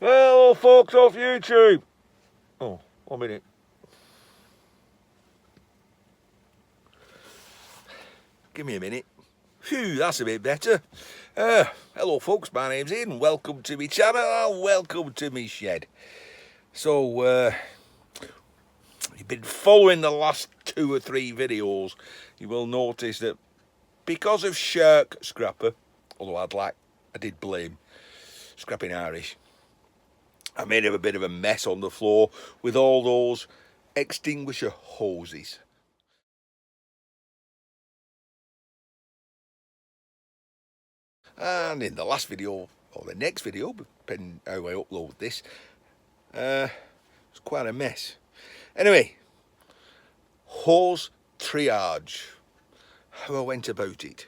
Hello folks off YouTube. Oh, 1 minute. Give me a minute. Phew, that's a bit better. Hello folks, my name's Ian. Welcome to my channel. Welcome to my shed. So, you've been following the last 2 or 3 videos. You will notice that because of Shark Scrapper, although I did blame Scrapping Irish, I made a bit of a mess on the floor with all those extinguisher hoses. And in the last video, or the next video, depending how I upload this, it's quite a mess. Anyway, hose triage, how I went about it.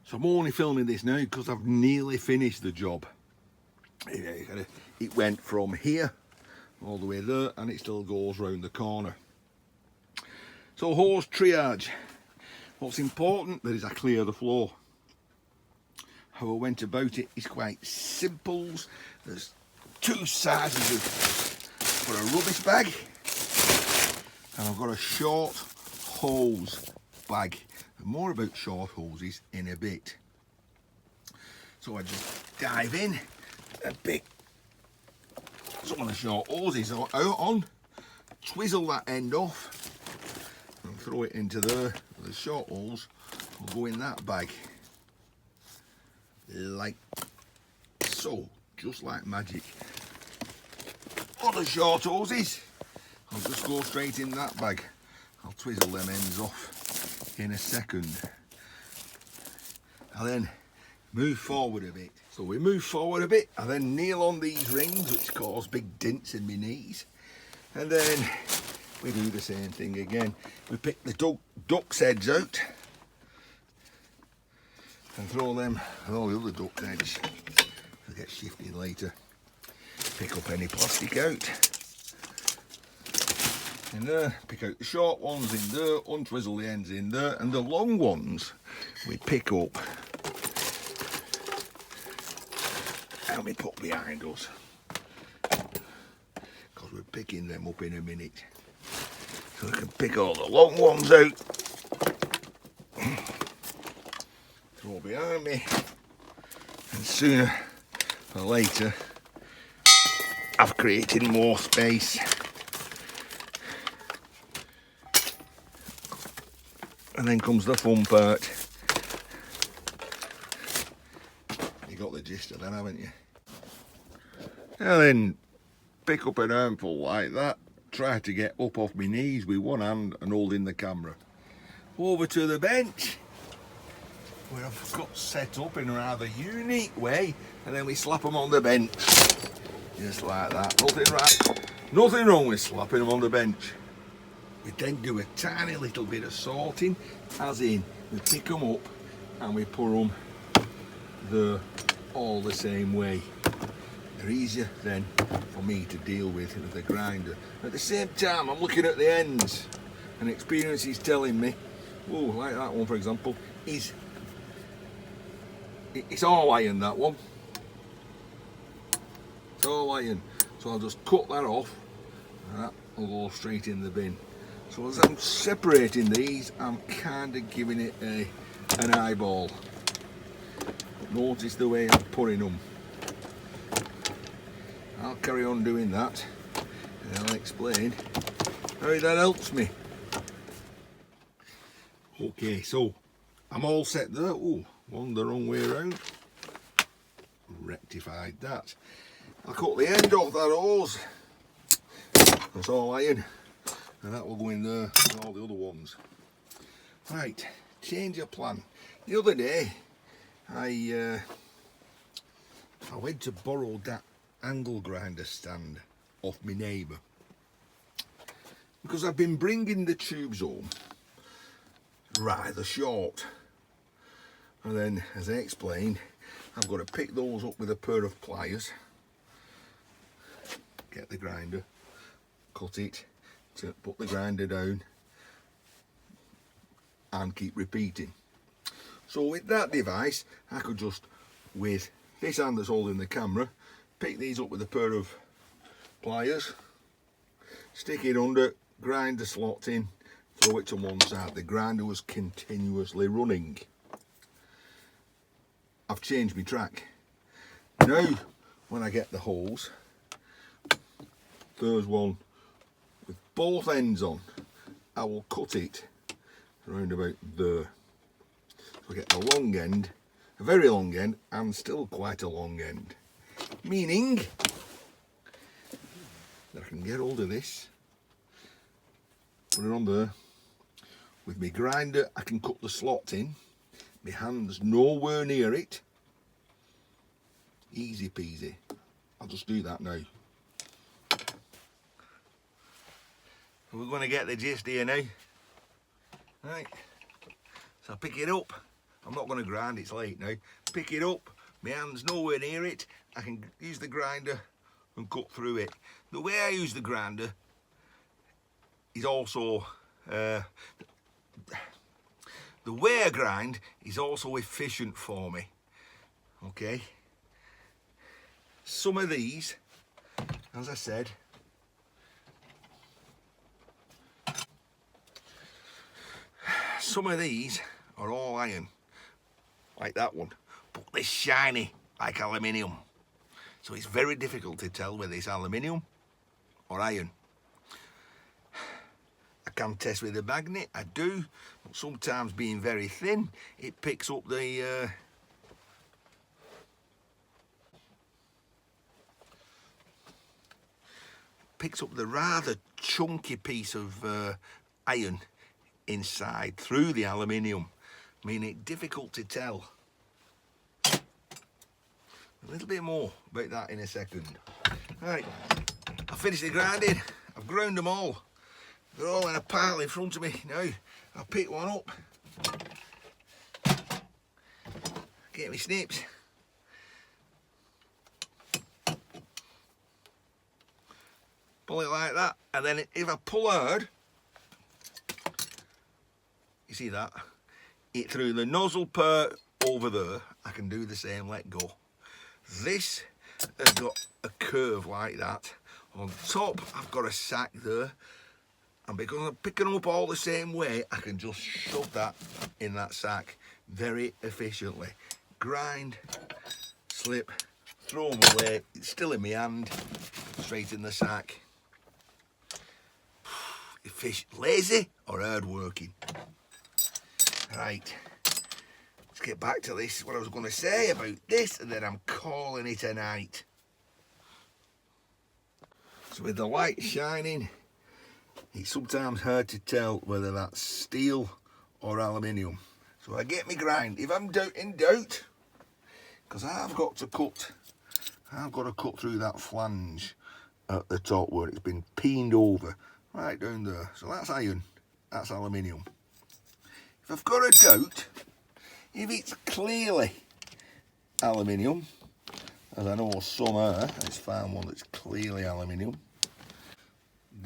So I'm only filming this now because I've nearly finished the job. It went from here all the way there, and it still goes round the corner. So hose triage, what's important there is I clear the floor. How I went about it is quite simple. There's 2 sizes for a rubbish bag, and I've got a short hose bag. And more about short hoses in a bit. So I just dive in and pick some of the short hoses out on, twizzle that end off and throw it into there. The short hose will go in that bag like so, just like magic. Other short hoses, I'll just go straight in that bag. I'll twizzle them ends off in a second. I'll then move forward a bit. So we move forward a bit, I then kneel on these rings which cause big dents in my knees, and then we do the same thing again. We pick the duck's heads out and throw them and all the other duck's heads. They'll get shifted later. Pick up any plastic out in there, pick out the short ones in there, untwizzle the ends in there, and the long ones we pick up and we put behind us, because we're picking them up in a minute. So I can pick all the long ones out, throw behind me, and sooner or later I've created more space. And then comes the fun part. You got the gist of that, haven't you? And then pick up an armful like that, try to get up off my knees with one hand and holding the camera. Over to the bench, where I've got set up in a rather unique way, and then we slap them on the bench. Just like that. Nothing wrong with slapping them on the bench. We then do a tiny little bit of sorting, as in we pick them up and we put them there all the same way. They're easier then for me to deal with the grinder. At the same time, I'm looking at the ends, and experience is telling me, oh, like that one for example, it's all iron, that one. It's all iron. So I'll just cut that off, and that will go straight in the bin. So as I'm separating these, I'm kind of giving it an eyeball. But notice the way I'm putting them. I'll carry on doing that, and I'll explain how that helps me. Okay, so I'm all set there. Oh, one the wrong way around. Rectified that. I'll cut the end off that hose. That's all iron. And that will go in there and all the other ones. Right, change of plan. The other day, I went to borrow that angle grinder stand off my neighbour, because I've been bringing the tubes home rather short. And then, as I explained, I've got to pick those up with a pair of pliers, get the grinder, cut it, to put the grinder down, and keep repeating. So with that device, I could just, with this hand that's holding the camera, pick these up with a pair of pliers, stick it under, grind the slot in, throw it to one side. The grinder was continuously running. I've changed my track. Now, when I get the holes, there's one with both ends on. I will cut it around about there. So I get a long end, a very long end, and still quite a long end. Meaning that I can get hold of this, put it on there. With my grinder, I can cut the slot in. My hand's nowhere near it. Easy peasy. I'll just do that now. We're going to get the gist here now. Right. So I pick it up. I'm not going to grind, it's late now. Pick it up. My hand's nowhere near it. I can use the grinder and cut through it. The way I use the grinder is also the way I grind is also efficient for me. Okay. Some of these, as I said, some of these are all iron, like that one, but they're shiny like aluminium. So it's very difficult to tell whether it's aluminium or iron. I can test with a magnet, I do, but sometimes being very thin, it picks up the rather chunky piece of iron inside through the aluminium, meaning it's difficult to tell. A little bit more about that in a second. Right, I've finished the grinding, I've ground them all. They're all in a pile in front of me now. I'll pick one up, get my snips, pull it like that, and then if I pull hard, you see that? It through the nozzle part over there, I can do the same, let go. This has got a curve like that. On top, I've got a sack there, and because I'm picking them up all the same way, I can just shove that in that sack very efficiently. Grind, slip, throw them away, it's still in my hand, straight in the sack. Lazy or hard working? Right, let's get back to this, what I was going to say about this, and then I'm calling it a night. So with the light shining, it's sometimes hard to tell whether that's steel or aluminium. So I get my grind. If I'm in doubt, because I've got to cut through that flange at the top where it's been peened over, right down there. So that's iron, that's aluminium. If I've got a doubt, if it's clearly aluminium, as I know some are, let's find one that's clearly aluminium.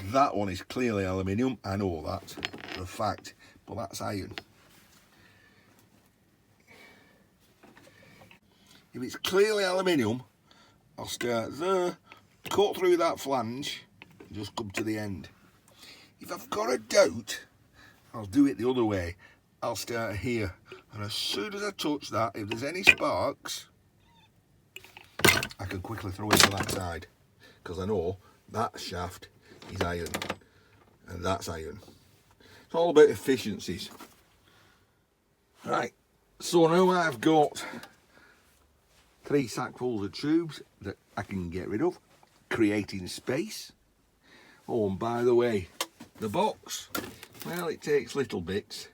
That one is clearly aluminium, I know that for a fact, but that's iron. If it's clearly aluminium, I'll start there, cut through that flange, and just come to the end. If I've got a doubt, I'll do it the other way. I'll start here, and as soon as I touch that, if there's any sparks, I can quickly throw it to that side, because I know that shaft is iron, and that's iron. It's all about efficiencies. Right, so now I've got 3 sackfuls of tubes that I can get rid of, creating space. Oh, and by the way, the box, well, it takes little bits,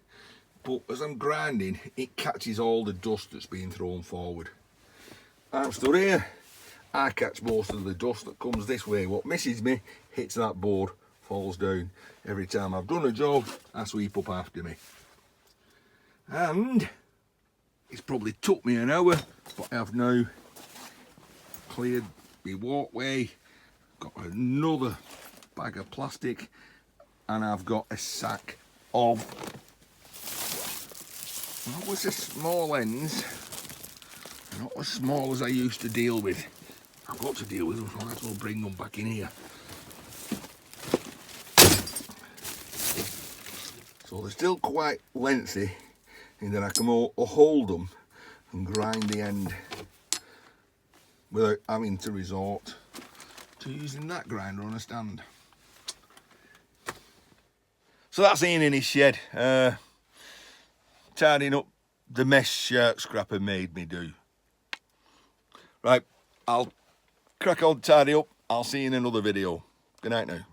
but as I'm grinding, it catches all the dust that's being thrown forward. I'm stood here, I catch most of the dust that comes this way. What misses me hits that board, falls down. Every time I've done a job, I sweep up after me. And it's probably took me an hour, but I've now cleared my walkway, got another bag of plastic, and I've got a sack of, what was a small ends, not as small as I used to deal with. I've got to deal with them, so I might as well bring them back in here. So they're still quite lengthy, and then I can hold them and grind the end without having to resort to using that grinder on a stand. So that's Ian in his shed, tidying up the mess shirt scrapper made me do. Right, I'll crack on, tidy up. I'll see you in another video. Good night now.